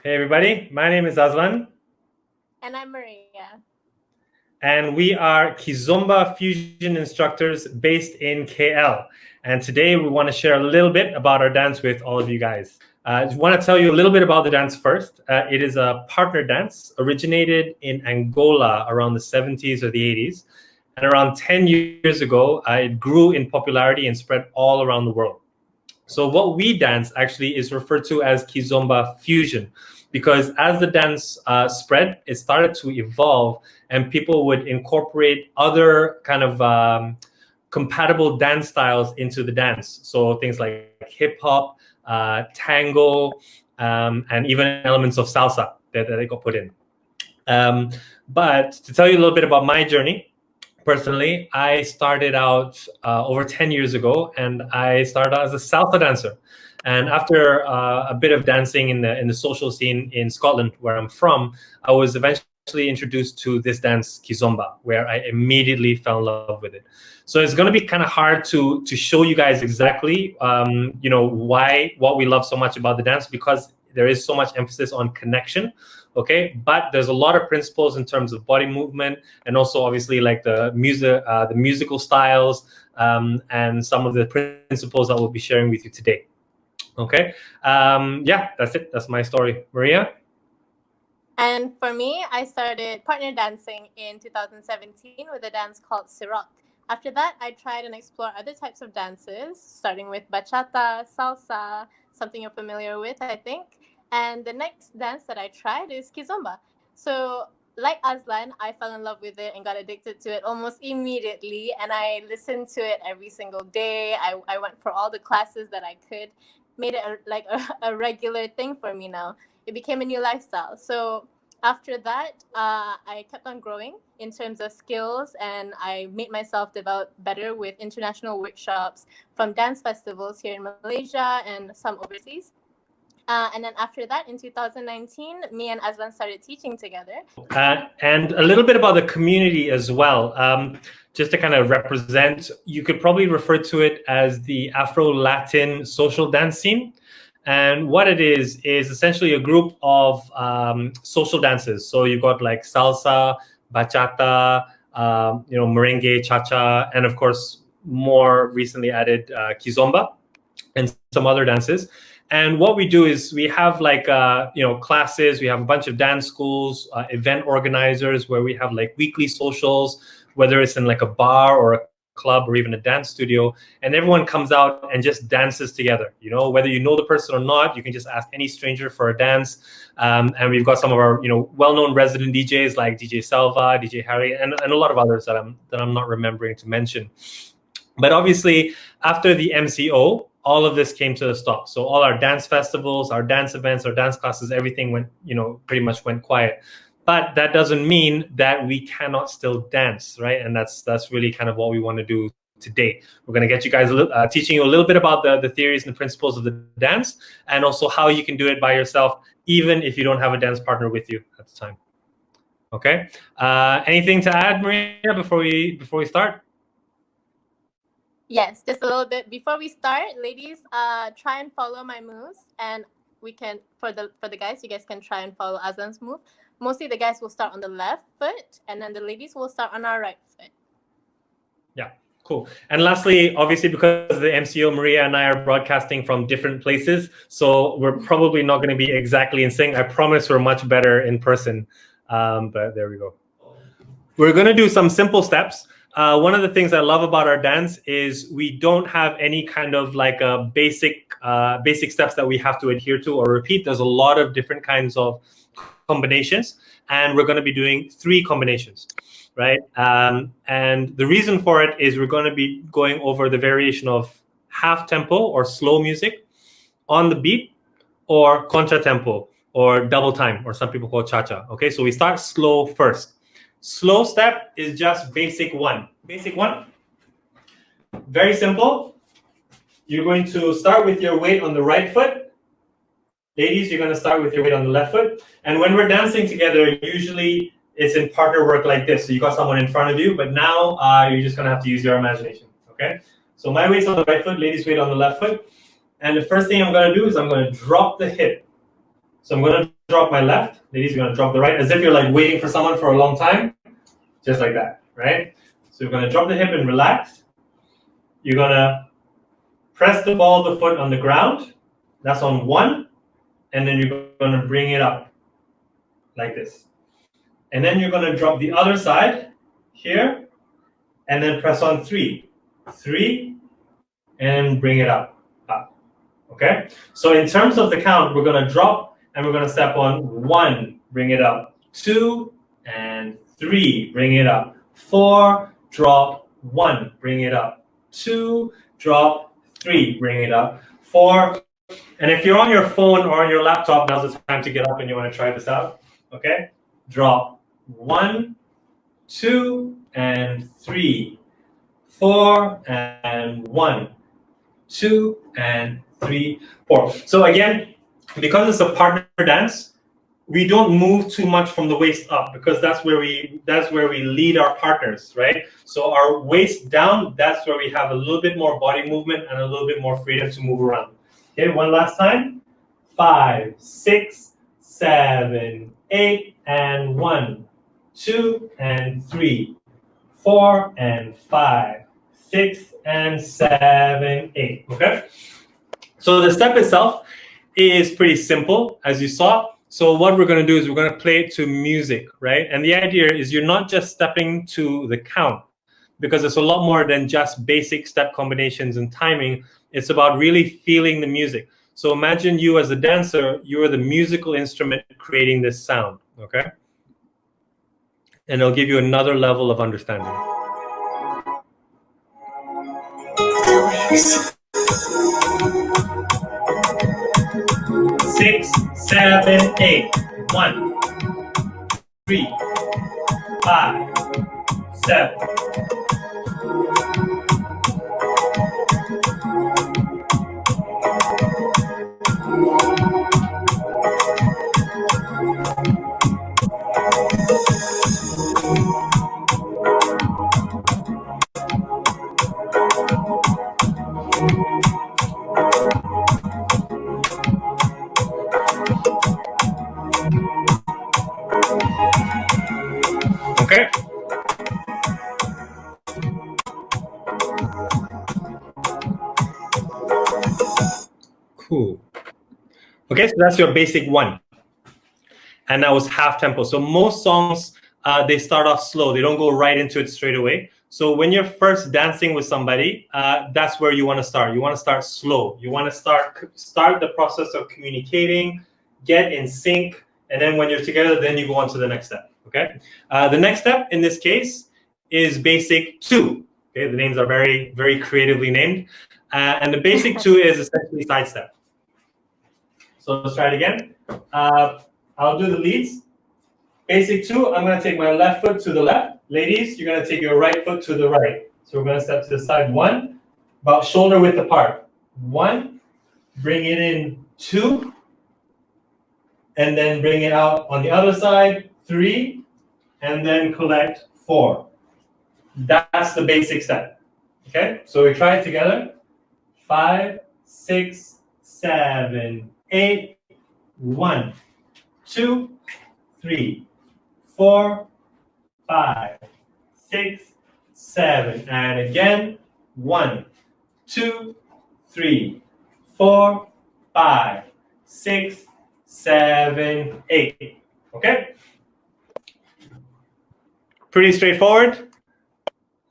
Hey everybody, my name is Azlan. And I'm Maria. And we are Kizumba fusion instructors based in KL. And today we want to share a little bit about our dance with all of you guys. I just want to tell you a little bit about the dance first. It is a partner dance originated in Angola around the 70s or the 80s. And around 10 years ago, it grew in popularity and spread all around the world. So what we dance actually is referred to as Kizomba fusion, because as the dance spread, it started to evolve, and people would incorporate other kind of compatible dance styles into the dance. So things like hip hop, tango, and even elements of salsa that they got put in. But to tell you a little bit about my journey, personally, I started out over 10 years ago, and I started out as a salsa dancer. And after a bit of dancing in the social scene in Scotland, where I'm from, I was eventually introduced to this dance, kizomba, where I immediately fell in love with it. So it's going to be kind of hard to show you guys exactly, what we love so much about the dance, because there is so much emphasis on connection. Okay, but there's a lot of principles in terms of body movement, and also obviously like the musical styles, and some of the principles that we'll be sharing with you today. Okay, yeah, that's it. That's my story. Maria? And for me, I started partner dancing in 2017 with a dance called Sirot. After that, I tried and explored other types of dances, starting with bachata, salsa, something you're familiar with, I think. And the next dance that I tried is kizomba. So, like Azlan, I fell in love with it and got addicted to it almost immediately. And I listened to it every single day. I went for all the classes that I could, made it a regular thing for me now. It became a new lifestyle. So after that, I kept on growing in terms of skills, and I made myself develop better with international workshops from dance festivals here in Malaysia and some overseas. And then after that, in 2019, me and Azlan started teaching together. And a little bit about the community as well. Just to kind of represent, you could probably refer to it as the Afro-Latin social dance scene. And what it is essentially a group of social dances. So you've got like salsa, bachata, merengue, cha-cha, and of course, more recently added kizomba and some other dances. And what we do is we have like classes. We have a bunch of dance schools, event organizers, where we have like weekly socials, whether it's in like a bar or a club or even a dance studio, and everyone comes out and just dances together. Whether you know the person or not, you can just ask any stranger for a dance. And we've got some of our well-known resident DJs like DJ Salva, DJ Harry, and a lot of others that I'm not remembering to mention. But obviously, after the MCO, all of this came to a stop. So all our dance festivals, our dance events, our dance classes, everything went, pretty much went quiet. But that doesn't mean that we cannot still dance, right? And that's really kind of what we want to do today. We're going to get you guys teaching you a little bit about the theories and the principles of the dance, and also how you can do it by yourself, even if you don't have a dance partner with you at the time. Okay. Anything to add, Maria, before we start? Yes, just a little bit. Before we start, ladies, try and follow my moves, and we can for the guys, you guys can try and follow Azlan's move. Mostly the guys will start on the left foot, and then the ladies will start on our right foot. Yeah, cool. And lastly, obviously, because of the MCO, Maria and I are broadcasting from different places, so we're probably not going to be exactly in sync. I promise we're much better in person, but there we go. We're going to do some simple steps. One of the things I love about our dance is we don't have any kind of like a basic steps that we have to adhere to or repeat. There's a lot of different kinds of combinations, and we're going to be doing 3 combinations, right? And the reason for it is we're going to be going over the variation of half tempo or slow music on the beat, or contra tempo or double time, or some people call cha-cha. Okay, so we start slow first. Slow step is just basic one. Basic one, very simple. You're going to start with your weight on the right foot. Ladies, you're going to start with your weight on the left foot. And when we're dancing together, usually it's in partner work like this. So you got someone in front of you, but now you're just going to have to use your imagination. Okay? So my weight's on the right foot, ladies' weight on the left foot. And the first thing I'm going to do is I'm going to drop the hip. So I'm going to drop my left. Ladies, you're going to drop the right, as if you're like waiting for someone for a long time. Just like that, right? So you're going to drop the hip and relax. You're going to press the ball of the foot on the ground. That's on 1. And then you're going to bring it up like this. And then you're going to drop the other side here and then press on 3. 3 and bring it up. Okay? So in terms of the count, we're going to drop and we're going to step on 1, bring it up. 2 and 3, bring it up. 4, drop, 1, bring it up. 2, drop, 3, bring it up. 4, and if you're on your phone or on your laptop, now's the time to get up and you want to try this out. Okay? Drop 1, 2, and 3. 4 and 1, 2 and 3, 4. So again, because it's a partner dance, we don't move too much from the waist up because that's where we lead our partners, right? So our waist down, that's where we have a little bit more body movement and a little bit more freedom to move around. Okay, one last time. 5, 6, 7, 8, and 1, 2, and 3, 4, and 5, 6, and 7, 8. Okay? So the step itself is pretty simple, as you saw. So what we're going to do is we're going to play it to music, right? And the idea is you're not just stepping to the count, because it's a lot more than just basic step combinations and timing. It's about really feeling the music. So imagine you as a dancer, you're the musical instrument creating this sound, okay? And it'll give you another level of understanding. 6, 7, 8. 1, 3, 5, 7. Okay? Cool. Okay, so that's your basic 1. And that was half tempo. So most songs, they start off slow. They don't go right into it straight away. So when you're first dancing with somebody, that's where you want to start. You want to start slow. You want to start the process of communicating, get in sync, and then when you're together, then you go on to the next step. Okay. The next step in this case is basic 2. Okay, the names are very, very creatively named, and the basic 2 is essentially side step. So let's try it again. I'll do the leads. Basic 2, I'm going to take my left foot to the left. Ladies, you're going to take your right foot to the right. So we're going to step to the side. 1, about shoulder width apart. 1, bring it in. 2, and then bring it out on the other side. 3, and then collect. 4. That's the basic step. Okay, so we try it together. 5, 6, 7, 8. 1, 2, 3, 4, 5, 6, 7, and again. 1, 2, 3, 4, 5, 6, 7, 8. Okay? Pretty straightforward.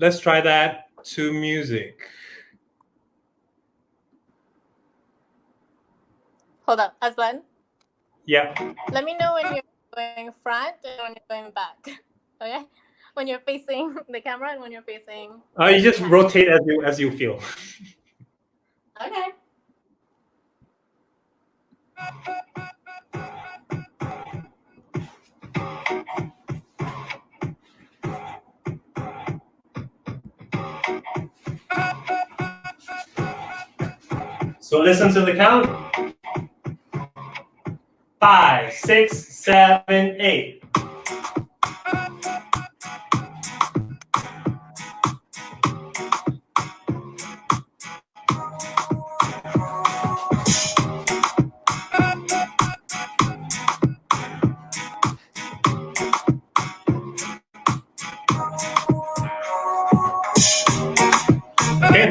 Let's try that to music. Hold up, Azlan. Yeah. Let me know when you're going front and when you're going back. Okay? When you're facing the camera and when you're facing. You just rotate as you feel. Okay. So listen to the count. 5, 6, 7, 8.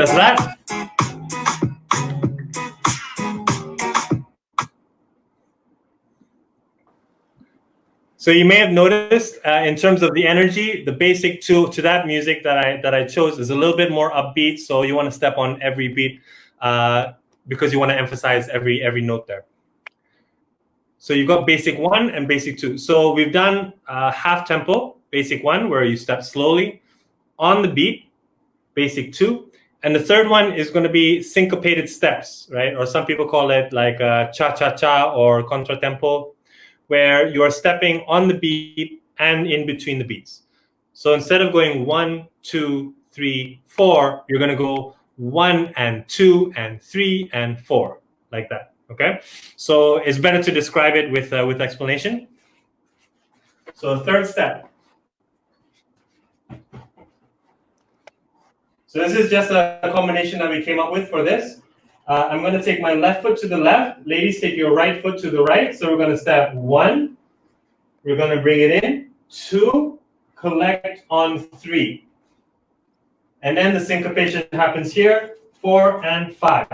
that's that. So you may have noticed in terms of the energy, the basic to that music that I chose is a little bit more upbeat. So you want to step on every beat because you want to emphasize every note there. So you've got basic 1 and basic 2. So we've done half tempo, basic 1, where you step slowly on the beat, basic 2. And the third one is going to be syncopated steps, right? Or some people call it like cha-cha-cha or contratempo, where you are stepping on the beat and in between the beats. So instead of going 1, 2, 3, 4, you're going to go 1 and 2 and 3 and 4, like that. Okay, so it's better to describe it with explanation. So the third step. So this is just a combination that we came up with for this. I'm going to take my left foot to the left. Ladies, take your right foot to the right. So we're going to step 1. We're going to bring it in. 2, collect on 3. And then the syncopation happens here, 4 and 5.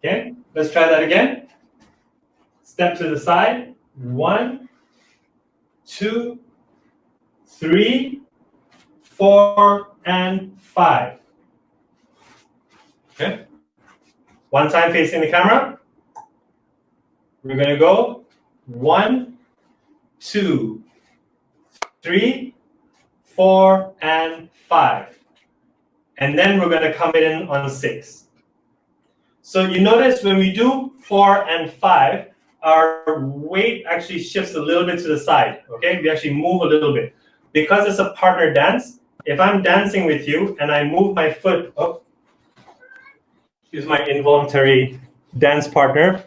Okay, let's try that again. Step to the side. 1, 2, 3, 4, and 5. Okay. One time facing the camera. We're going to go 1, 2, 3, 4, and 5. And then we're going to come in on 6. So you notice when we do 4 and 5, our weight actually shifts a little bit to the side. Okay, we actually move a little bit. Because it's a partner dance, if I'm dancing with you and I move my foot up, here's my involuntary dance partner.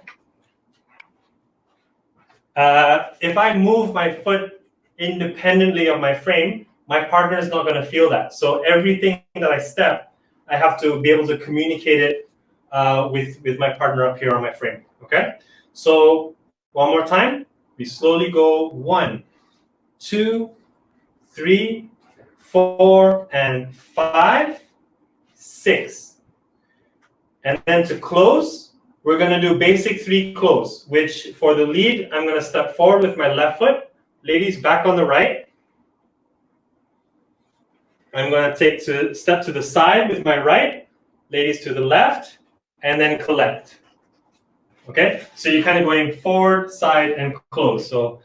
If I move my foot independently of my frame, my partner is not going to feel that. So everything that I step, I have to be able to communicate it with my partner up here on my frame. Okay, so one more time. We slowly go 1, 2, 3, 4, and 5, 6. And then to close, we're going to do basic 3 close, which for the lead, I'm going to step forward with my left foot. Ladies, back on the right. I'm going to step to the side with my right. Ladies to the left. And then collect. Okay, so you're kind of going forward, side, and close. So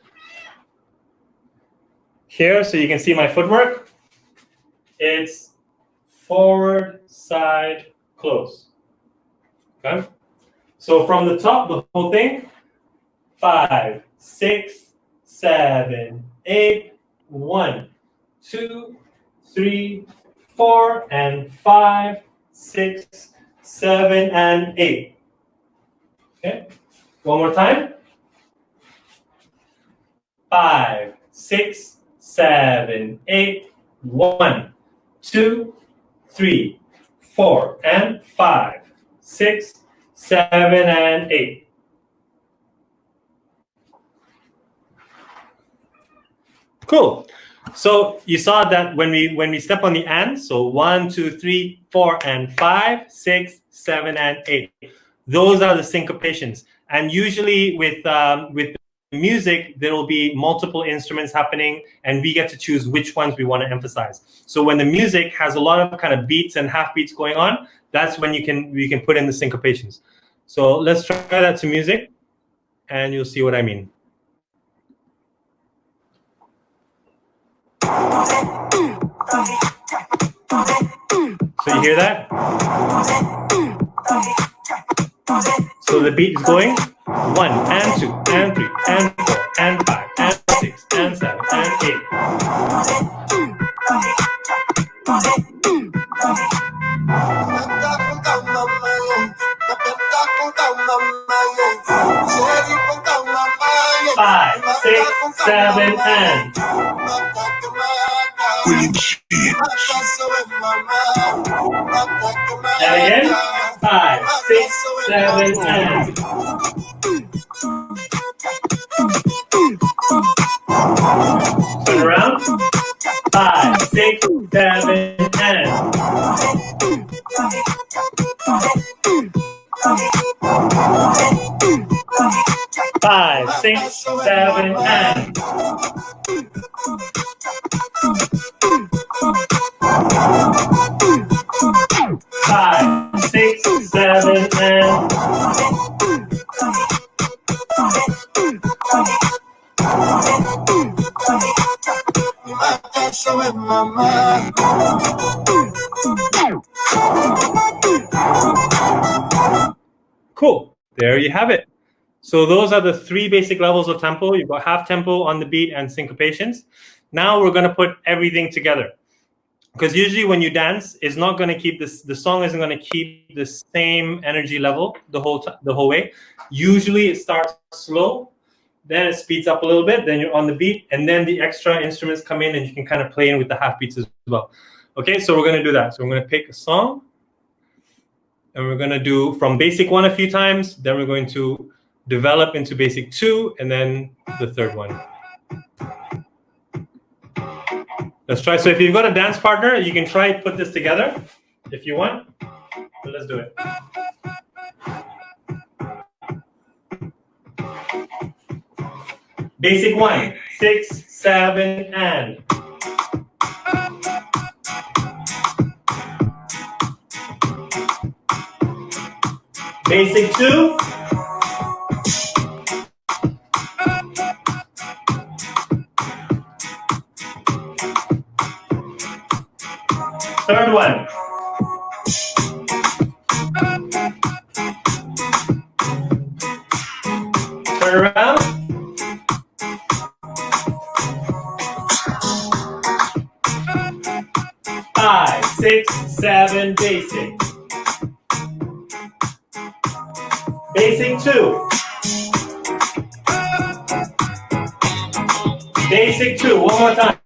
here, so you can see my footwork. It's forward, side, close. Okay, so from the top, the whole thing. 5, 6, 7, 8. 1, 2, 3, 4, and 5, 6, 7, and 8. Okay, one more time. 5, 6, 7, 8. 1, 2, 3, 4, and 5, 6, 7, and 8. Cool. So you saw that when we step on the and, so 1, 2, 3, 4, and 5, 6, 7, and 8. Those are the syncopations. And usually with music, there will be multiple instruments happening, and we get to choose which ones we want to emphasize. So when the music has a lot of kind of beats and half beats going on, that's when we can put in the syncopations. So let's try that to music, and you'll see what I mean. So you hear that? So the beat is going 1 and 2 and 3 and 4 and 5 and 6 and 7 and 8. Five, 6, 7, and. And again. 5, 6, 7, and. Turn around. 5, 6, 7, and. 5, 6, 7, and 5, 6, 7, and cool. There you have it. So those are the 3 basic levels of tempo. You've got half tempo, on the beat, and syncopations. Now we're going to put everything together. Because usually when you dance, it's not going to keep this. The song isn't going to keep the same energy level the whole way. Usually it starts slow, then it speeds up a little bit, then you're on the beat, and then the extra instruments come in, and you can kind of play in with the half beats as well. Okay, so we're going to do that. So we're going to pick a song, and we're going to do from basic 1 a few times. Then we're going to develop into basic 2, and then the third one. Let's try. So if you've got a dance partner, you can try put this together if you want. So let's do it. Basic 1, 6, 7, and. Basic 2. Third one. Turn around. Five, 6, 7, basic. Basic 2. Basic 2, one more time.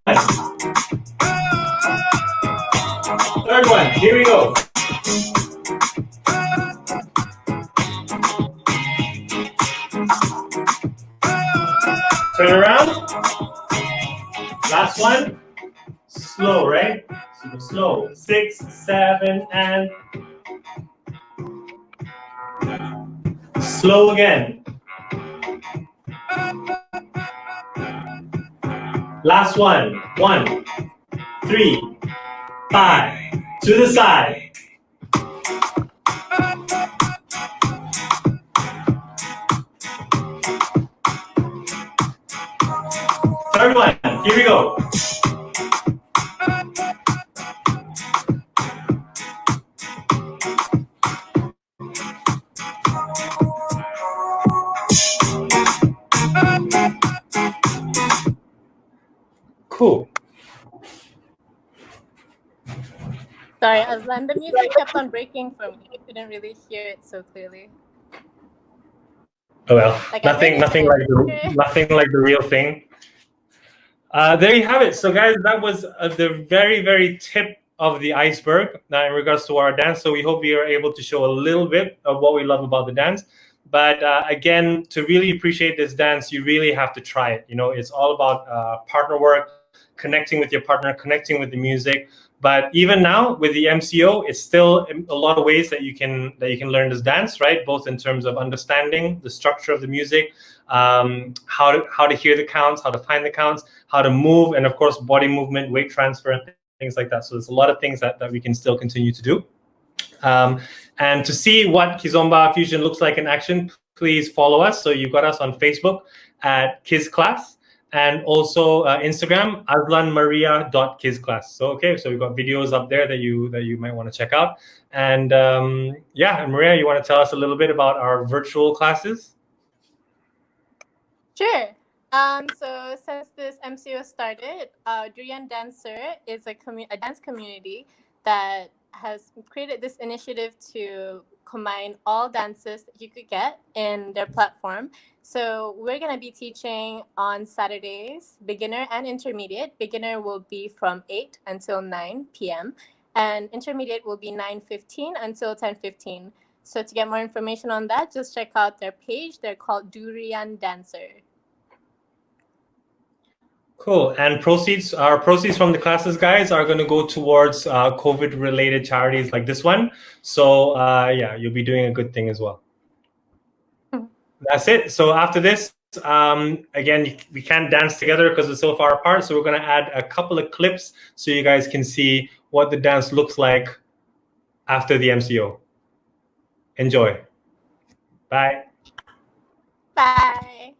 Third one, here we go. Turn around. Last one. Slow, right? Super slow. 6, 7, and slow again. Last one. 1, 3, 5. To the side. Third one. Here we go. Cool. Sorry, Azlan, the music kept on breaking for me. I couldn't really hear it so clearly. Oh well, Like, nothing like the real thing. There you have it. So guys, that was the very, very tip of the iceberg in regards to our dance. So we hope we are able to show a little bit of what we love about the dance. But again, to really appreciate this dance, you really have to try it. You know, it's all about partner work, connecting with your partner, connecting with the music. But even now with the MCO, it's still a lot of ways that you can learn this dance, right? Both in terms of understanding the structure of the music, how to hear the counts, how to find the counts, how to move, and of course body movement, weight transfer, and things like that. So there's a lot of things that we can still continue to do. And to see what Kizomba Fusion looks like in action, please follow us. So you've got us on Facebook at Kizklass. And also Instagram, azlanmariah.kizklass. So so we've got videos up there that you might want to check out. And yeah, and Maria, you want to tell us a little bit about our virtual classes? Sure. So since this MCO started, Durian Dancer is a dance community that has created this initiative to combine all dances that you could get in their platform. So we're going to be teaching on Saturdays, beginner and intermediate. Beginner will be from 8 until 9 p.m. and intermediate will be 9:15 until 10:15. So to get more information on that, just check out their page. They're called Durian Dancer. Cool. And proceeds from the classes, guys, are going to go towards COVID-related charities like this one. So yeah, you'll be doing a good thing as well. That's it. So after this, again, we can't dance together because it's so far apart. So we're going to add a couple of clips so you guys can see what the dance looks like after the MCO. Enjoy. Bye. Bye.